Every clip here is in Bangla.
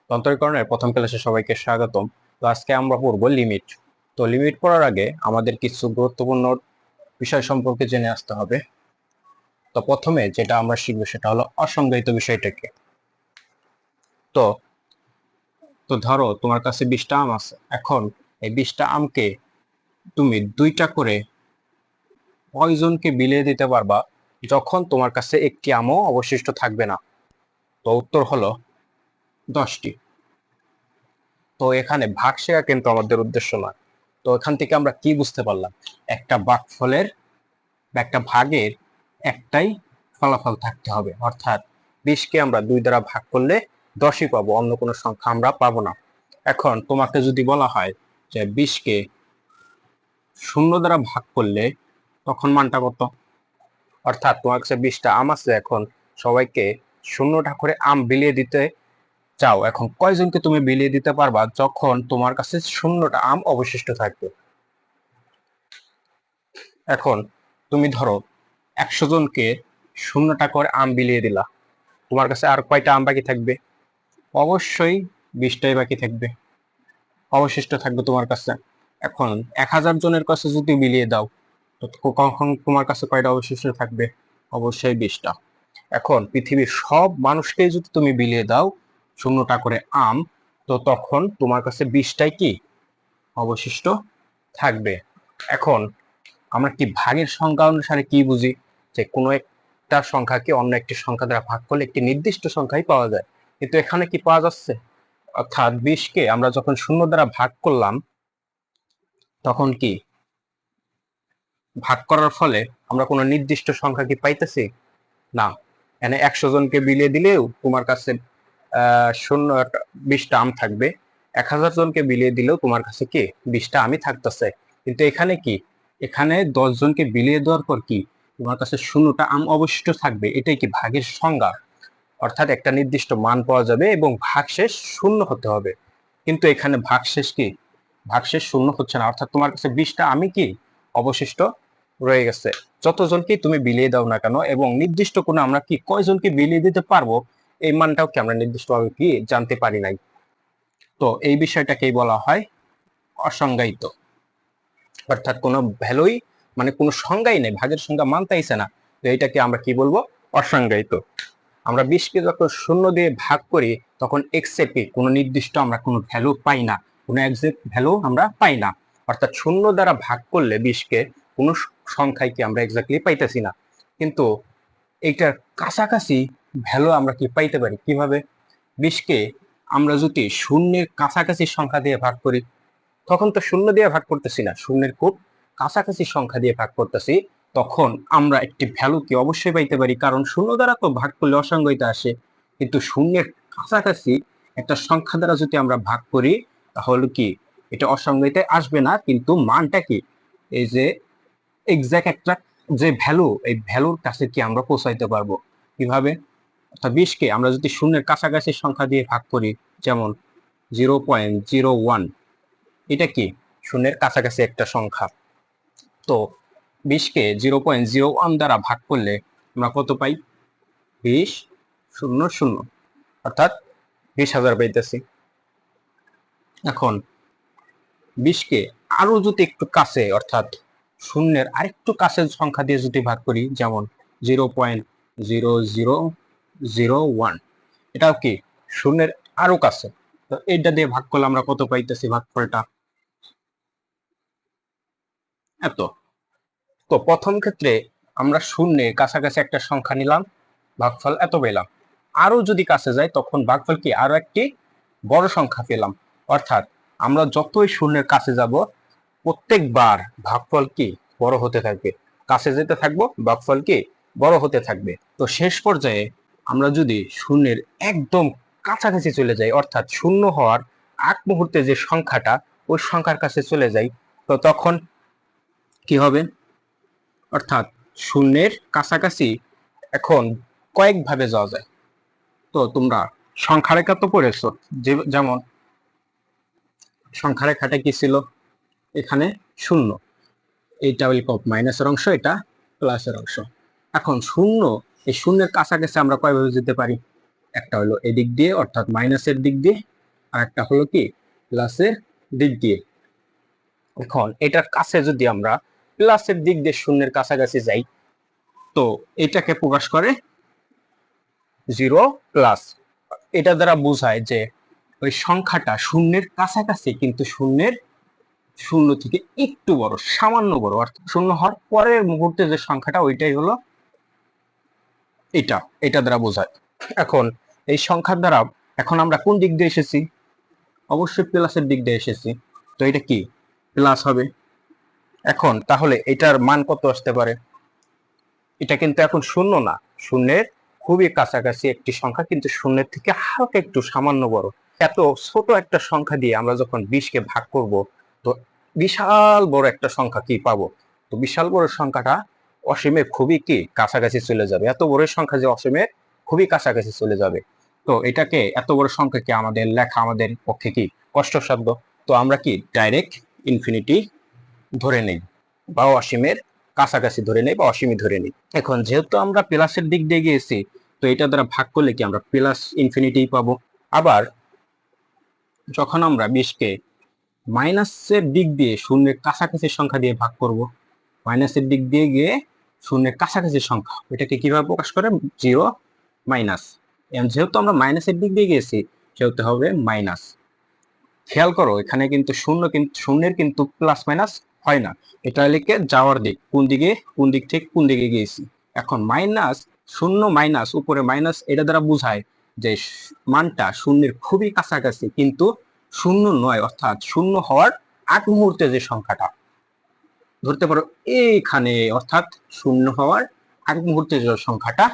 তন্ত্রীকরণের প্রথম ক্লাসে সবাইকে স্বাগতম। তো আজকে আমরা পড়বো লিমিট। তো লিমিট পড়ার আগে আমাদের কিছু গুরুত্বপূর্ণ বিষয় সম্পর্কে জেনে আসতে হবে। তো প্রথমে যেটা আমরা শিখবো সেটা হলো অসংজ্ঞায়িত বিষয়টাকে। তো তো ধরো তোমার কাছে 20টা আম আছে। এখন এই 20টা আমকে তুমি 2টা করে কয়জনকে বিলিয়ে দিতে পারবা যখন তোমার কাছে একটি আমও অবশিষ্ট থাকবে না? তো উত্তর হলো 10টি। তো এখানে ভাগ শেখা কিন্তু আমাদের উদ্দেশ্য নয়। তো এখান থেকে আমরা কি বুঝতে পারলাম? একটা ভাগফলের বা একটা ভাগের একটাই ফলাফল থাকতে হবে, অর্থাৎ 20কে আমরা 2 দ্বারা ভাগ করলে 10ই পাবো, অন্য কোনো সংখ্যা আমরা পাবো না। এখন তোমাকে যদি বলা হয় যে 20কে 0 দ্বারা ভাগ করলে তখন মানটা কত? অর্থাৎ তোমার কাছে 20টা আম আছে, এখন সবাইকে 0টা করে আম বিলিয়ে দিতে চাও। এখন কয়জনকে তুমি বিলিয়ে দিতে পারবা যখন তোমার কাছে 0টা আম অবশিষ্ট থাকবে? এখন তুমি ধরো 100 জনকে 0টা করে আম বিলিয়ে দিলা, তোমার কাছে আর কয়টা আম বাকি থাকবে? অবশ্যই 20টাই বাকি থাকবে, অবশিষ্ট থাকবে তোমার কাছে। এখন 1000 জনের কাছে যদি বিলিয়ে দাও, তো কখন তোমার কাছে কয়টা অবশিষ্ট থাকবে? অবশ্যই 20টা। এখন পৃথিবীর সব মানুষকে যদি তুমি বিলিয়ে দাও 0টা করে আম, তো তখন তোমার কাছে 20টাই কি অবশিষ্ট থাকবে। এখন আমরা কি ভাগের সংখ্যা অনুসারে কি বুঝি? যে কোনো একটা সংখ্যাকে অন্য একটি সংখ্যা দ্বারা ভাগ করলে একটি নির্দিষ্ট সংখ্যাই পাওয়া যায়, কিন্তু এখানে কি পাওয়া যাচ্ছে? অর্থাৎ 20কে আমরা যখন 0 দ্বারা ভাগ করলাম, তখন কি ভাগ করার ফলে আমরা কোনো নির্দিষ্ট সংখ্যা কি পাইতেছি? না। এখানে 100 জনকে বিলিয়ে দিলেও তোমার কাছে 20টা আম থাকবে, 1000 জনকে বিলিয়ে দিলেও তোমার কাছে কি 20টা আমই থাকতেছে। কিন্তু এখানে কি, এখানে 10 জনকে বিলিয়ে দেওয়ার পর কি তোমার কাছে 0টা আম অবশিষ্ট থাকবে। এটাই কি ভাগের সংজ্ঞা। অর্থাৎ একটা নির্দিষ্ট মান পাওয়া যাবে এবং ভাগশেষ 0 হতে হবে। কিন্তু এখানে ভাগশেষ কি, ভাগশেষ 0 হচ্ছে না, অর্থাৎ তোমার কাছে 20টা আমি কি অবশিষ্ট রয়ে গেছে। যতজনকে তুমি বিলিয়ে দাও না কেন, এবং নির্দিষ্ট কোনো আমরা কি কয়জনকে বিলিয়ে দিতে পারবো এই মানটাও কি আমরা নির্দিষ্টভাবে কি জানতে পারি নাই। তো এই বিষয়টাকেই বলা হয় অসংজ্ঞায়িত। অর্থাৎ কোনো ভ্যালুই, মানে কোনো সংজ্ঞাই নেই, ভাগের সংজ্ঞা মানতেইছে না। তো এইটাকে আমরা কি বলবো? অসংজ্ঞায়িত। আমরা 20কে যখন 0 দিয়ে ভাগ করি তখন এক্সেপ্টে কোনো নির্দিষ্ট আমরা কোনো ভ্যালু পাই না, কোনো এক্সাক্ট ভ্যালু আমরা পাই না। অর্থাৎ 0 দ্বারা ভাগ করলে 20কে কোনো সংখ্যায় কি আমরা এক্স্যাক্টলি পাইতেছি না, কিন্তু এইটার কাছাকাছি ভ্যালু আমরা কি পাইতে পারি। কিভাবে? 20কে আমরা যদি শূন্যের কাছাকাছি সংখ্যা দিয়ে ভাগ করি, তখন তো 0 দিয়ে ভাগ করতেছি না, শূন্যের খুব কাছাকাছি সংখ্যা দিয়ে ভাগ করতেছি, তখন আমরা একটি ভ্যালু কি অবশ্যই পাইতে পারি, কারণ 0 দ্বারা তো ভাগ করলে অসংজ্ঞায়িত আসে। কিন্তু শূন্যের কাছাকাছি একটা সংখ্যা দ্বারা যদি আমরা ভাগ করি, তাহলে কি এটা অসংজ্ঞায়িত আসবে না, কিন্তু মানটা কি এই যে এক্সাক্ট একটা যে ভ্যালু, এই ভ্যালুর কাছে কি আমরা পৌঁছাইতে পারবো। কিভাবে? অর্থাৎ 20কে আমরা যদি শূন্যের কাছাকাছি সংখ্যা দিয়ে ভাগ করি, যেমন 0.01, এটা কি শূন্যের কাছাকাছি একটা সংখ্যা। তো 20কে 0.01 দ্বারা ভাগ করলে আমরা কত পাই? 20,000, অর্থাৎ 20,000 পাইতেছি। এখন 20কে আরো যদি একটু কাছে, অর্থাৎ শূন্যের আরেকটু কাছের সংখ্যা দিয়ে যদি ভাগ করি, যেমন 0.0001, এটাও কি শূন্যের আরো কাছে। তো এইটা দিয়ে ভাগ করলে আমরা কত পাইতেছি? ভাগফলটা এত। তো প্রথম ক্ষেত্রে আমরা শূন্যের কাছাকাছি একটা সংখ্যা নিলাম, ভাগফল এত পেলাম। আরো যদি কাছে যায় তখন ভাগফল কি আরো একটি বড় সংখ্যা পেলাম। অর্থাৎ আমরা যতই শূন্যের কাছে যাব, প্রত্যেকবার ভাগফল কি বড় হতে থাকবে, কাছে যেতে থাকবো, ভাগফল কি বড় হতে থাকবে। তো শেষ পর্যায়ে আমরা যদি শূন্যের একদম কাছাকাছি চলে যাই, অর্থাৎ শূন্য হওয়ার আগ মুহূর্তে যে সংখ্যাটা, ওই সংখ্যার কাছে চলে যাই, তো তখন কি হবে? অর্থাৎ শূন্যের কাছাকাছি এখন কয়েকভাবে যাওয়া যায়। তো তোমরা সংখ্যা রেখা তো পড়েছো, যেমন সংখ্যা রেখাটা কি ছিল? এখানে শূন্য, এইটা হইল মাইনাসের অংশ, এটা প্লাসের অংশ। এখন শূন্য, এই শূন্যের কাছাকাছি আমরা কয়ভাবে যেতে পারি? একটা হলো এদিক দিয়ে, অর্থাৎ মাইনাসের দিক দিয়ে, আর একটা হলো কি প্লাসের দিক দিয়ে। এখন এটার কাছে যদি আমরা প্লাসের দিক দিয়ে শূন্যের কাছাকাছি যাই, তো এটাকে প্রকাশ করে 0 প্লাস। এটা দ্বারা বোঝায় যে ওই সংখ্যাটা শূন্যের কাছাকাছি, কিন্তু শূন্য থেকে একটু বড়, সামান্য বড়, অর্থাৎ শূন্য হওয়ার পরের মুহূর্তে যে সংখ্যাটা ওইটাই হলো এটা দ্বারা বোঝায়। এখন এই সংখ্যার দ্বারা এখন আমরা কোন দিক দিয়ে এসেছি? অবশ্যই প্লাসের দিক দিয়ে এসেছি, তো এটা কি প্লাস হবে। এখন তাহলে এটার মান কত আসতে পারে? এটা কিন্তু এখন শূন্য না, শূন্যের খুবই কাছাকাছি একটি সংখ্যা, কিন্তু শূন্যের থেকে হালকা একটু সামান্য বড়। এত ছোট একটা সংখ্যা দিয়ে আমরা যখন 20-কে ভাগ করব, তো বিশাল বড় একটা সংখ্যা কি পাবো? তো বিশাল বড় সংখ্যাটা অসীমের খুবই কি কাছাকাছি চলে যাবে। এত বড় সংখ্যা যে অসীমের খুবই কাছাকাছি চলে যাবে। তো এটাকে এত বড় সংখ্যাকে আমাদের লেখা আমাদের পক্ষে কি কষ্টসাধ্য। তো আমরা কি ডাইরেক্ট ইনফিনিটি ধরে নেই, বা অসীমের কাছাকাছি ধরে নেই, বা অসীমই ধরে নেই। এখন যেহেতু আমরা প্লাসের দিক দিয়ে গিয়েছি, তো এটা দ্বারা ভাগ করলে কি আমরা প্লাস ইনফিনিটি পাবো। আবার যখন আমরা 20-কে মাইনাসের দিক দিয়ে শূন্যের কাছাকাছি সংখ্যা দিয়ে ভাগ করব, মাইনাসের দিক দিয়ে গিয়ে শূন্যের কাছাকাছি সংখ্যা, এটাকে কিভাবে প্রকাশ করে? 0 মাইনাস। যেহেতু আমরা মাইনাসের দিক দিয়ে গিয়েছি, সেহেতু হবে মাইনাস। খেয়াল করো এখানে কিন্তু শূন্যের কিন্তু প্লাস মাইনাস হয় না, এটা লিখে যাওয়ার দিক, কোন দিক থেকে কোন দিকে গিয়েছি। এখন মাইনাস, শূন্য মাইনাস উপরে মাইনাস, এটা দ্বারা বোঝায় যে মানটা শূন্যের খুবই কাছাকাছি, কিন্তু শূন্য নয়, অর্থাৎ শূন্য হওয়ার আগ মুহূর্তে যে সংখ্যাটা ধরতে পারো এইখানে, অর্থাৎ শূন্য হওয়ার আগ মুহূর্তে যে সংখ্যাটা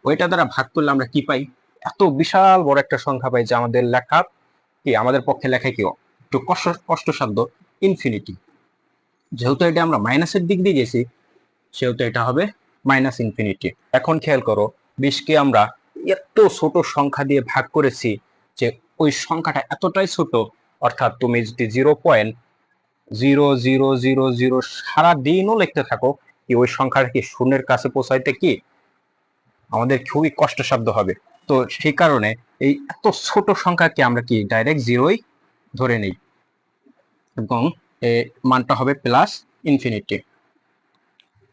ওইটা দ্বারা ভাগ করলে আমরা কি পাই? এত বিশাল বড় একটা সংখ্যা পাই, যে আমাদের লেখা কি, আমাদের পক্ষে লেখা কি একটু কষ্টসাধ্য, ইনফিনিটি। যেহেতু এটা আমরা মাইনাসের দিক দিয়ে গেছি, সেহেতু এটা হবে মাইনাস ইনফিনিটি। এখন খেয়াল করো 20-কে আমরা এত ছোট সংখ্যা দিয়ে ভাগ করেছি, যে ওই সংখ্যাটা এতটাই ছোট, অর্থাৎ তুমি যদি 0.0000 সারা দিনও লিখতে থাকো, কি ওই সংখ্যাটা কি শূন্যের কাছে পৌঁছাইতে কি আমাদের খুবই কষ্টসাধ্য হবে। তো সেই কারণে এই এত ছোট সংখ্যাকে আমরা কি ডাইরেক্ট 0-ই ধরে নেই, এবং মানটা হবে প্লাস ইনফিনিটি।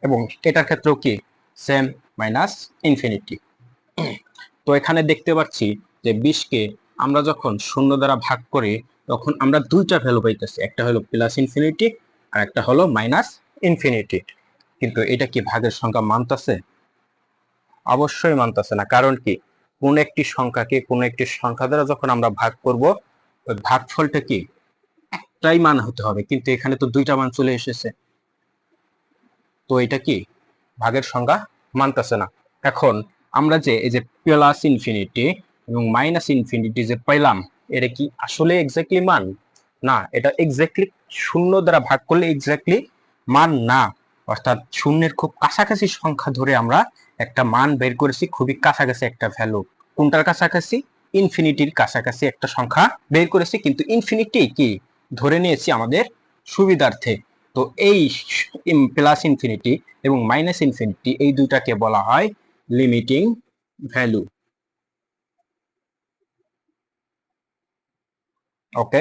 এবং এটার ক্ষেত্রেও কি সেম, মাইনাস ইনফিনিটি। তো এখানে দেখতে পাচ্ছি যে 20-কে আমরা যখন শূন্য দ্বারা ভাগ করি, তখন আমরা দুইটা ভ্যালু পাইতেছি, একটা হলো প্লাস ইনফিনিটি আর একটা হলো মাইনাস ইনফিনিটি। কিন্তু এটা কি ভাগের সংখ্যা মানতেছে? অবশ্যই মানতেছে না। কারণ কি, কোন একটি সংখ্যাকে কোন একটি সংখ্যা দ্বারা যখন আমরা ভাগ করব, ওই ভাগফলটা কি একটাই মান হতে হবে, কিন্তু এখানে তো দুইটা মান চলে এসেছে, তো এটা কি ভাগের সংখ্যা মানতেছে না। এখন আমরা যে এই যে প্লাস ইনফিনিটি এবং মাইনাস ইনফিনিটি যে পাইলাম, এটা কি আসলে এক্স্যাক্টলি মান? না, এটা এক্স্যাক্টলি শূন্য দ্বারা ভাগ করলে এক্স্যাক্টলি মান না, অর্থাৎ শূন্যের খুব কাছাকাছি সংখ্যা ধরে আমরা একটা মান বের করেছি, খুবই কাছাকাছি একটা ভ্যালু। কোনটার কাছাকাছি? ইনফিনিটির কাছাকাছি একটা সংখ্যা বের করেছি, কিন্তু ইনফিনিটি কি ধরে নিয়েছি আমাদের সুবিধার্থে। তো এই প্লাস ইনফিনিটি এবং মাইনাস ইনফিনিটি এই দুটাকে বলা হয় লিমিটিং ভ্যালু। ওকে,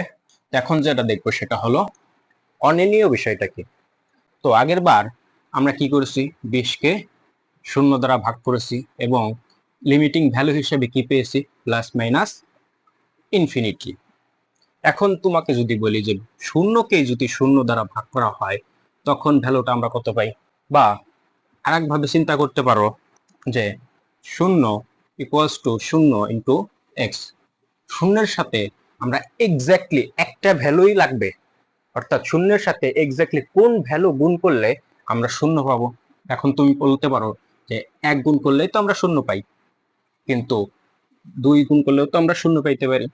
এখন যেটা দেখবো সেটা হলো অনির্ণীয় বিষয়টা কি। তো আগের বার আমরা কি করেছি, 20-কে শূন্য দ্বারা ভাগ করেছি, এবং লিমিটিং ভ্যালু হিসেবে কি পেয়েছি? Plus minus infinity. এখন তোমাকে যদি বলি যে শূন্যকে যদি শূন্য দ্বারা ভাগ করা হয়, তখন ভ্যালুটা আমরা কত পাই? বা আরেকভাবে চিন্তা করতে পারো যে 0 ইকুয়ালস টু 0 ইন্টু এক্স। শূন্যের সাথে আমরা এক্স্যাক্টলি একটা ভ্যালুই লাগবে, অর্থাৎ শূন্যের সাথে এক্স্যাক্টলি কোন ভ্যালু গুণ করলে আমরা শূন্য পাবো। এখন তুমি বলতে পারো যে 1 গুণ করলেই তো আমরা শূন্য পাই, কিন্তু 2 গুণ করলেও তো আমরা শূন্য পাইতে পারি,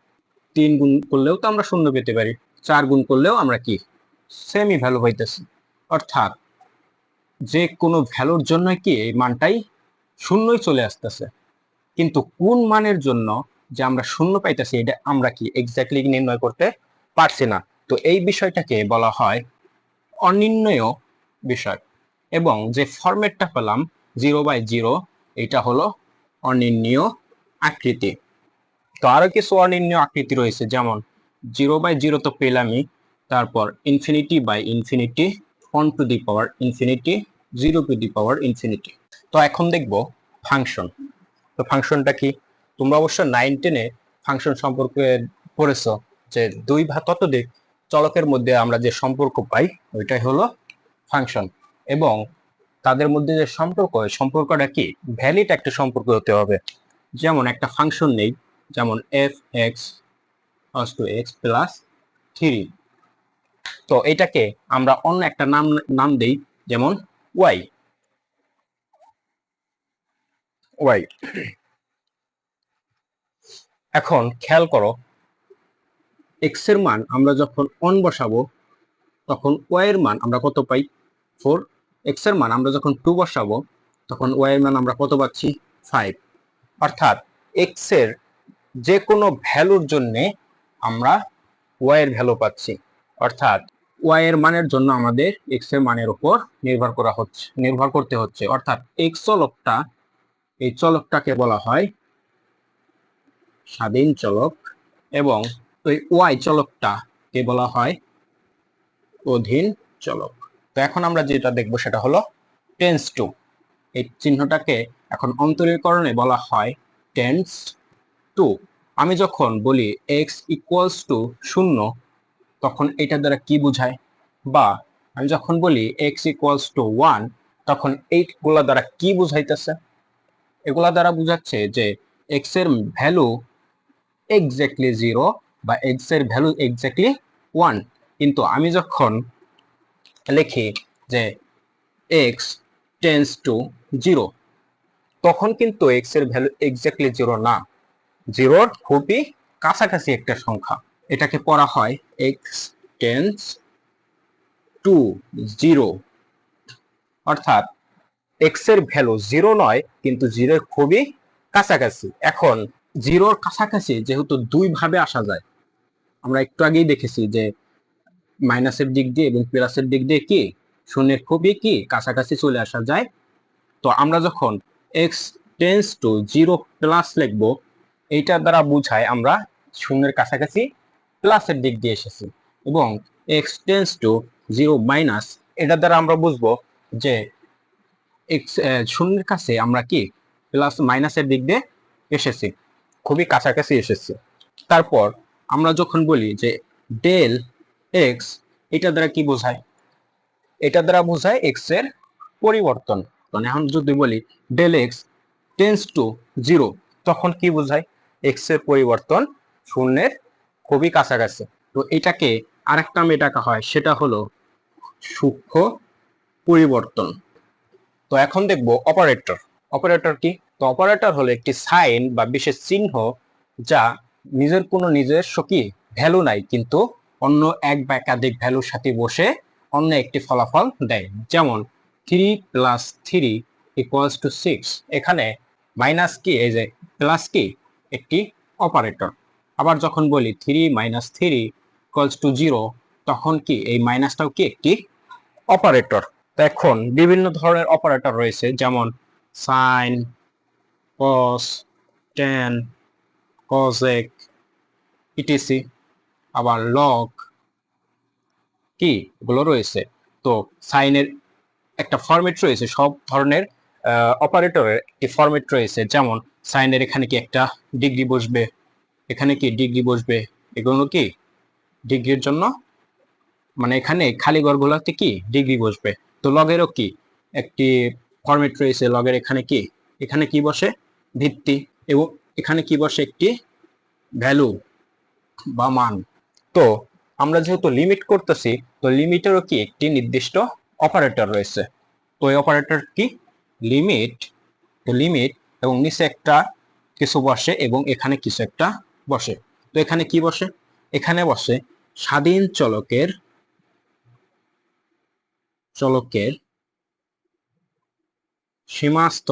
3 গুণ করলেও তো আমরা শূন্য পেতে পারি, 4 গুণ করলেও আমরা কি সেমই ভ্যালু পাইতেছি। অর্থাৎ যে কোনো ভ্যালুর জন্য কি এই মানটাই শূন্যই চলে আসতেছে, কিন্তু কোন মানের জন্য যে আমরা শূন্য পাইতেছি এটা আমরা কি এক্স্যাক্টলি নির্ণয় করতে পারছি না। তো এই বিষয়টাকে বলা হয় অনির্ণয় বিষয়। এবং যে ফরম্যাটটা পেলাম 0/0, এটা হলো অনির্ণীয় আকৃতি। তো আরো কিছু অনির্ণীয় আকৃতি রয়েছে, যেমন 0/0 তো পেলামই, তারপর ইনফিনিটি/ইনফিনিটি, 1 to the power infinity, 0 to the power infinity. তো এখন দেখব ফাংশন। তো ফাংশনটা কি? তোমরা অবশ্য 9-10-এ ফাংশন সম্পর্কে পড়েছো, যে দুই বা ততোধিক চলকের মধ্যে আমরা যে সম্পর্ক পাই ওইটাই হলো ফাংশন। এবং তাদের মধ্যে যে সম্পর্ক, সম্পর্কটা কি? ভ্যালিড একটা সম্পর্ক হতে হবে। যেমন একটা ফাংশন নেই, যেমন f(x)+3, তো এটাকে আমরা অন্য একটা নাম দেই, যেমন y। এখন খেয়াল করো, x এর মান আমরা যখন 1 বসাবো তখন y এর মান আমরা কত পাই? 4। x এর মান আমরা যখন 2 বসাবো তখন y এর মান আমরা কত পাচ্ছি? 5। অর্থাৎ x এর যে কোনো ভ্যালুর জন্য আমরা y এর ভ্যালু পাচ্ছি। অর্থাৎ y এর মানের জন্য আমাদের x এর মানের উপর নির্ভর করতে হচ্ছে। অর্থাৎ x চলকটা, এই চলকটাকে বলা হয় স্বাধীন চলক, এবং ওই y চলকটাকে বলা হয় অধীন চলক। তো এখন আমরা যেটা দেখবো সেটা হলো টেন্স টু। এই চিহ্নটাকে এখন অন্তরীকরণে বলা হয় টেন্স টু। আমি যখন বলি x=0, তখন এটা দ্বারা কি বোঝায়? বা আমি যখন বলি x=1, তখন এইগুলা দ্বারা কি বুঝাইতেছে? এগুলা দ্বারা বুঝাচ্ছে যে x এর ভ্যালু এক্স্যাক্টলি 0 বা x এর ভ্যালু এক্স্যাক্টলি 1। কিন্তু আমি যখন লিখি যে x → 0, তখন কিন্তু x এর ভ্যালু এক্স্যাক্টলি 0 না, 0-র খুবই কাছাকাছি একটা সংখ্যা। এটাকে পড়া হয় x → 0, অর্থাৎ x এর ভ্যালু 0 নয়, কিন্তু 0-এর খুবই কাছাকাছি। এখন 0-র কাছাকাছি যেহেতু দুই ভাবে আসা যায়, আমরা একটু আগেই দেখেছি যে মাইনাসের দিক দিয়ে এবং প্লাসের দিক দিয়ে কি শূন্যের খুবই কি কাছাকাছি চলে আসা যায়। তো আমরা যখন x → 0+ লিখবো, এইটার দ্বারা বুঝায় আমরা শূন্যের কাছাকাছি প্লাসের দিক দিয়ে এসেছি। এবং x → 0-, এটার দ্বারা আমরা বুঝবো যে শূন্যের কাছে আমরা কি প্লাস মাইনাসের দিক দিয়ে এসেছি, খুবই কাছাকাছি এসেছি। তারপর আমরা যখন বলি যে ডেল x, এটা দ্বারা কি বোঝায়? এটা দ্বারা বোঝায় x এর পরিবর্তন। মানে এখন যদি বলি ডেল x → 0, তখন কি বোঝায়? x এর পরিবর্তন শূন্যের খুবই কাছাকাছি। তো এটাকে আরেকটা নামে ডাকা হয়, সেটা হলো সূক্ষ্ম পরিবর্তন। তো এখন দেখবো অপারেটর। অপারেটর কি? তো অপারেটর হলো একটি সাইন বা বিশেষ চিহ্ন, যা কোনো নিজস্ব কি ভ্যালু নাই, কিন্তু অন্য এক বা একাধিক ভ্যালুর সাথে বসে অন্য একটি ফলাফল দেয়। যেমন 3+3=6, এখানে মাইনাস কি, এই যে প্লাস কি, একটি অপারেটর। আবার যখন বলি 3-3=0, তখন কি এই মাইনাসটাও কি একটি অপারেটর। তো এখন বিভিন্ন ধরনের অপারেটর রয়েছে, যেমন সাইন, কস, ট্যান, কজেক, ইটিসি। আবার লগ কি, এগুলো রয়েছে। তো সাইনের একটা ফরম্যাট রয়েছে, সব ধরনের অপারেটরের একটি ফরম্যাট রয়েছে। যেমন সাইনের এখানে কি একটা ডিগ্রি বসবে, এখানে কি ডিগ্রি বসবে, এগুলো কি ডিগ্রির জন্য, মানে এখানে খালি ঘরগুলোতে কি ডিগ্রি বসবে। তো লগেরও কি একটি ফরম্যাট রয়েছে, লগের এখানে কি বসে? ভিত্তি। এবং এখানে কি বসে? একটি ভ্যালু বা মান। তো আমরা যেহেতু লিমিট করতেছি, তো লিমিটেরও কি একটি নির্দিষ্ট অপারেটর রয়েছে। তো এই অপারেটর কি? লিমিট। তো লিমিট এবং নিচে একটা কিছু বসে এবং এখানে কিছু একটা বসে। তো এখানে কি বসে? এখানে বসে স্বাধীন চলকের সীমাস্থ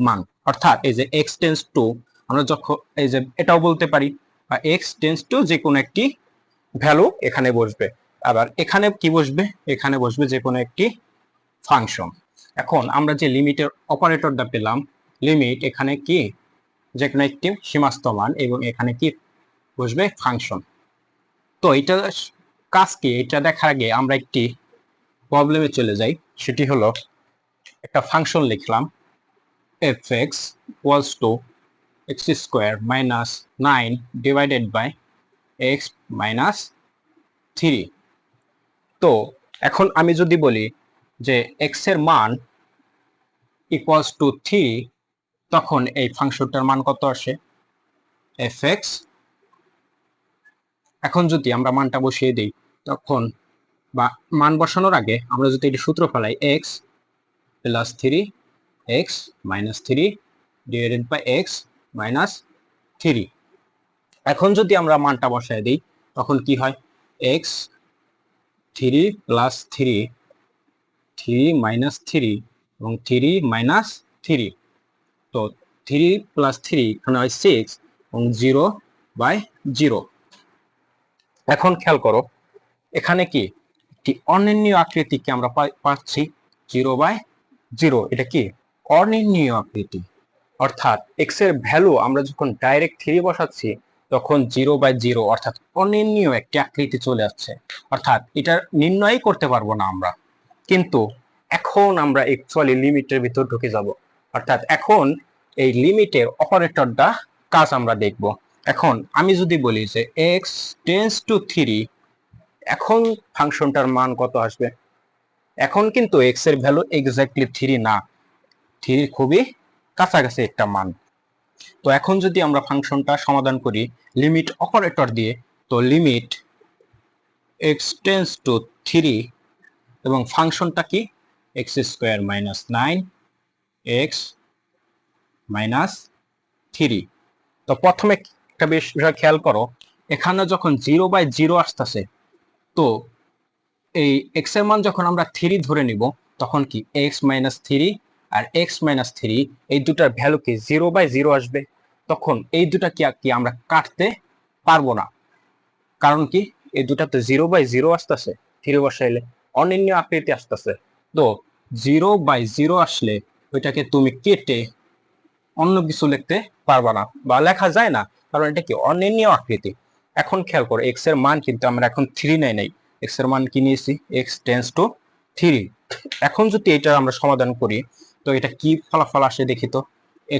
মান। অর্থাৎ এই যে x → আমরা যখন এই যে এটাও বলতে পারি, বা x → যে কোনো একটি ভ্যালু এখানে বসবে। আবার এখানে কি বসবে? এখানে বসবে যে কোনো একটি ফাংশন। এখন আমরা যে লিমিটের অপারেটরটা পেলাম, লিমিট এখানে কি যে কোনো একটি সীমাস্থ মান এবং এখানে কি বসবে ফাংশন। তো এটা কাজ কি এটা দেখার আগে আমরা একটি প্রবলেমে চলে যাই। সেটি হলো একটা ফাংশন লিখলাম fx equals to x square minus 9 divided by x minus 3। তো এখন আমি যদি বলি যে x এর মান ইকুয়ালস টু 3, তখন এই ফাংশনটার মান কত আসে fx। এখন যদি আমরা মানটা বসিয়ে দিই তখন বা মান বসানোর আগে আমরা যদি এটি সূত্র ফেলাই x plus 3 x minus 3 divided by x minus 3। এখন যদি আমরা মানটা বসায় দিই তখন কি হয় x 3 প্লাস 3 3 মাইনাস 3 এবং 3 মাইনাস 3। তো 3 প্লাস 3 এখানে হয় 6 এবং 0 বাই 0। এখন খেয়াল করো এখানে কি একটি অনির্ণীয় আকৃতিকে আমরা পাচ্ছি 0 বাই 0। এটা কি অনির্ণীয় আকৃতি, অর্থাৎ x এর ভ্যালু আমরা যখন ডাইরেক্ট 3 বসাচ্ছি তখন 0 বাই 0 অর্থাৎ অনির্ণীয় একটি আকৃতি চলে আসছে, অর্থাৎ এটা নির্ণয় করতে পারবো না আমরা। কিন্তু এখন আমরা অ্যাকচুয়ালি লিমিটের ভিতর ঢুকে যাব, অর্থাৎ এখন এই লিমিটের অপারেটরটা কাজ আমরা দেখব। এখন আমি যদি বলি যে x টেন্ডস টু 3, এখন ফাংশনটার মান কত আসবে? এখন কিন্তু x এর ভ্যালু এক্স্যাক্টলি 3 না, 3 খুবই কাছাকাছি একটা মান। তো এখন যদি আমরা ফাংশনটা সমাধান করি লিমিট অপারেটর দিয়ে, তো লিমিট x টেন্ডস টু 3 এবং ফাংশনটা কি x square minus 9 x minus 3। তো প্রথমে একটা বিষয় খেয়াল করো, এখানে যখন 0 বাই 0 আসতেছে তো এই x এর মান যখন আমরা 3 ধরে নিব তখন কি x মাইনাস 3 আর x মাইনাস 3 এই দুটার ভ্যালু কি 0 বাই 0 আসবে। তখন এই দুটা কি আমরা কাটতে পারবো না, কারণ কি এই দুটা তো 0 বাই 0 আসতেছে, 3 বসাইলে অনির্ণীয় আকৃতি আসতেছে। তো 0 বাই 0 আসলে ওইটাকে তুমি কেটে অন্য কিছু লিখতে পারবা না বা লেখা যায় না, কারণ এটা কি অনির্ণীয় আকৃতি। এখন খেয়াল করো x এর মান কিন্তু আমরা এখন 3 নাই, x এর মান কি নিয়েছি x টেন্ডস টু 3। এখন যদি এটা আমরা সমাধান করি তো এটা কি ফলাফল আসে দেখি তো,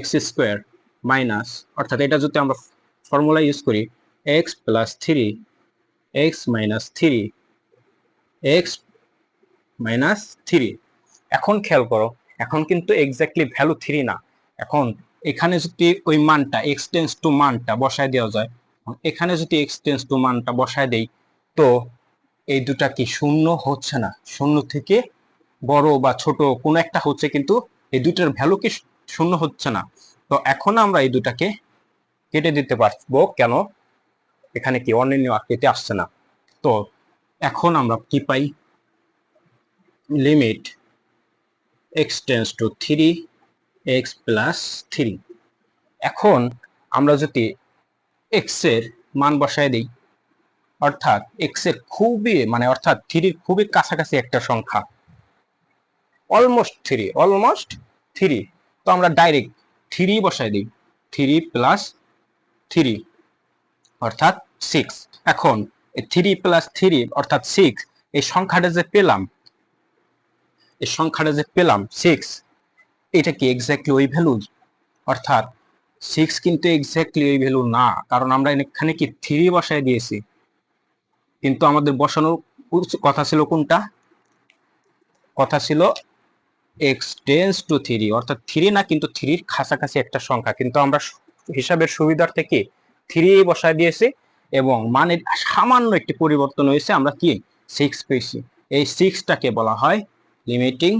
x স্কয়ার মাইনাস, অর্থাৎ এটা যদি আমরা ফর্মুলা ইউজ করি x plus 3 x minus 3 x minus 3। এখন খেয়াল করো এখন কিন্তু এক্স্যাক্টলি ভ্যালু 3 না, এখন এখানে যদি ওই মানটা x টেন্ডস টু মানটা বসায় দেওয়া যায়, এখানে যদি x টেন্ডস টু মানটা বসায় দেই তো এই দুটা কি শূন্য হচ্ছে না, শূন্য থেকে বড় বা ছোট কোন একটা হচ্ছে, কিন্তু এই দুটার ভ্যালু কি শূন্য হচ্ছে না। তো এখন আমরা এই দুটাকে কেটে দিতে পারবো, কেন এখানে কি অনির্ণীয় আকৃতি আসছে না। তো এখন আমরা কি পাই limit x tends to 3 x plus 3। এখন আমরা যদি x এর মান বসায় দিই, অর্থাৎ x এর খুবই অর্থাৎ 3 এর খুবই কাছাকাছি একটা সংখ্যা, অলমোস্ট 3। তো আমরা ডাইরেক্ট 3 বসায় দিই, 3 প্লাস 3 অর্থাৎ 6। এখন 3 প্লাস 3 অর্থাৎ 6, এই সংখ্যাটা যে পেলাম 6, এটা কি এক্স্যাক্টলি ওই ভ্যালু? অর্থাৎ 6 কিন্তু এক্স্যাক্টলি ওই ভ্যালু না, কারণ আমরা এখানে কি 3 বসায় দিয়েছি, কিন্তু আমাদের বসানোর কথা ছিল কোনটা, কথা ছিল x টেন্ডস টু 3, অর্থাৎ 3 না, কিন্তু 3 এর কাছাকাছি একটা সংখ্যা, কিন্তু আমরা হিসাবের সুবিধার্থে কি 3 বসায় দিয়েছি এবং মানের সামান্য একটি পরিবর্তন হয়েছে, আমরা কি 6 পেয়েছি। এই 6টাকে বলা হয় লিমিটিং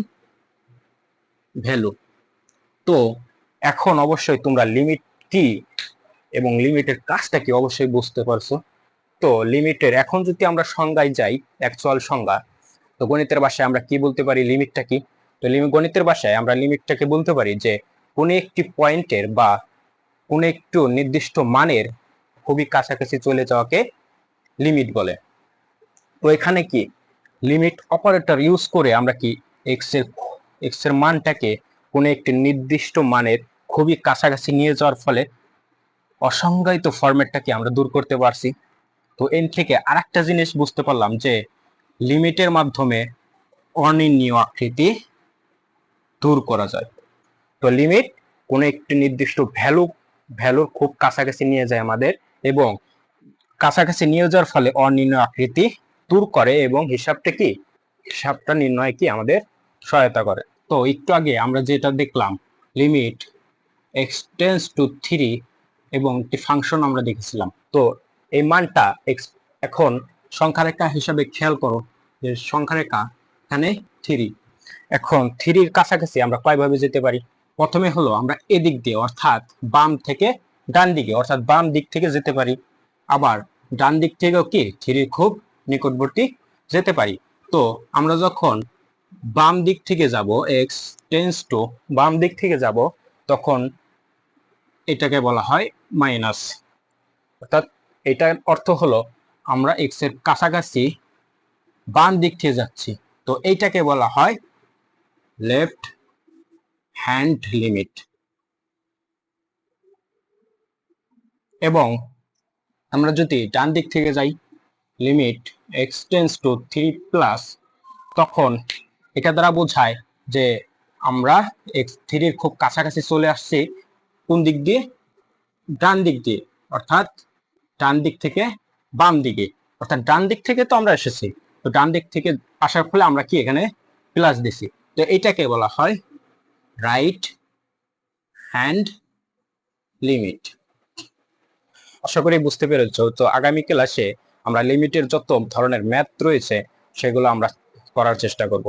ভ্যালু। তো এখন অবশ্যই তোমরা লিমিট কি এবং লিমিটের কাজটা কি অবশ্যই বুঝতে পারছো। তো লিমিটের এখন যদি আমরা সংজ্ঞায় যাই, অ্যাকচুয়াল সংজ্ঞা, তো গণিতের ভাষায় আমরা কি বলতে পারি লিমিটটা কি? তো গণিতের ভাষায় আমরা লিমিটটাকে বলতে পারি যে কোনো একটি পয়েন্টের বা কোনো একটু নির্দিষ্ট মানের খুবই কাছাকাছি চলে যাওয়াকে লিমিট বলে। তো এখানে কি লিমিট অপারেটর ইউজ করে আমরা কি x এর মানটাকে কোনো একটি নির্দিষ্ট মানের খুবই কাছাকাছি নিয়ে যাওয়ার ফলে অসংজ্ঞায়িত ফরম্যাটটাকে আমরা দূর করতে পারছি। তো এর থেকে আরেকটা জিনিস বুঝতে পারলাম যে লিমিটের মাধ্যমে অনির্ণীয় আকৃতি দূর করা যায়। তো লিমিট কোনো একটি নির্দিষ্ট ভ্যালুর খুব কাছাকাছি নিয়ে যায় আমাদের, এবং কাছাকাছি নিয়ে যাওয়ার ফলে অনির্ণীয় আকৃতি দূর করে এবং হিসাবটা নির্ণয় আমাদের সহায়তা করে। তো একটু আগে আমরা যেটা দেখলাম, লিমিট x টেন্ডস টু 3 এবং একটি ফাংশন আমরা দেখেছিলাম। তো এই মানটা এখন সংখ্যা রেখা হিসাবে খেয়াল করো যে সংখ্যা রেখা এখানে 3। এখন 3-র কাছাকাছি আমরা কয়ভাবে যেতে পারি? প্রথমে হলো আমরা এদিক দিয়ে, অর্থাৎ বাম থেকে ডান দিকে, অর্থাৎ বাম দিক থেকে যেতে পারি। আবার ডান দিক থেকেও 3-র খুব নিকটবর্তী যেতে পারি। তো আমরা যখন বাম দিক থেকে যাব, x টেন্ডস টু বাম দিক থেকে যাব, তখন এটাকে বলা হয় মাইনাস। অর্থাৎ এটার অর্থ হলো আমরা x এর কাছাকাছি বাম দিক থেকে যাচ্ছি। তো এইটাকে বলা হয় লেফট হ্যান্ড লিমিট। এবং আমরা যদি ডান দিক থেকে যাই, লিমিট x টেন্ডস টু 3+, তখন এটা দ্বারা বোঝায় যে আমরা x3-র খুব কাছাকাছি চলে আসছি। কোন দিক দিয়ে? ডান দিক দিয়ে, অর্থাৎ ডান দিক থেকে বাম দিকে। অর্থাৎ ডান দিক থেকে তো আমরা এসেছি, তো ডান দিক থেকে আসার ফলে আমরা এখানে প্লাস দিছি। তো এটাকে বলা হয় রাইট হ্যান্ড লিমিট। আশা করি বুঝতে পেরেছো। তো আগামী ক্লাসে আমরা লিমিটের যত ধরনের ম্যাথ রয়েছে সেগুলো আমরা করার চেষ্টা করব।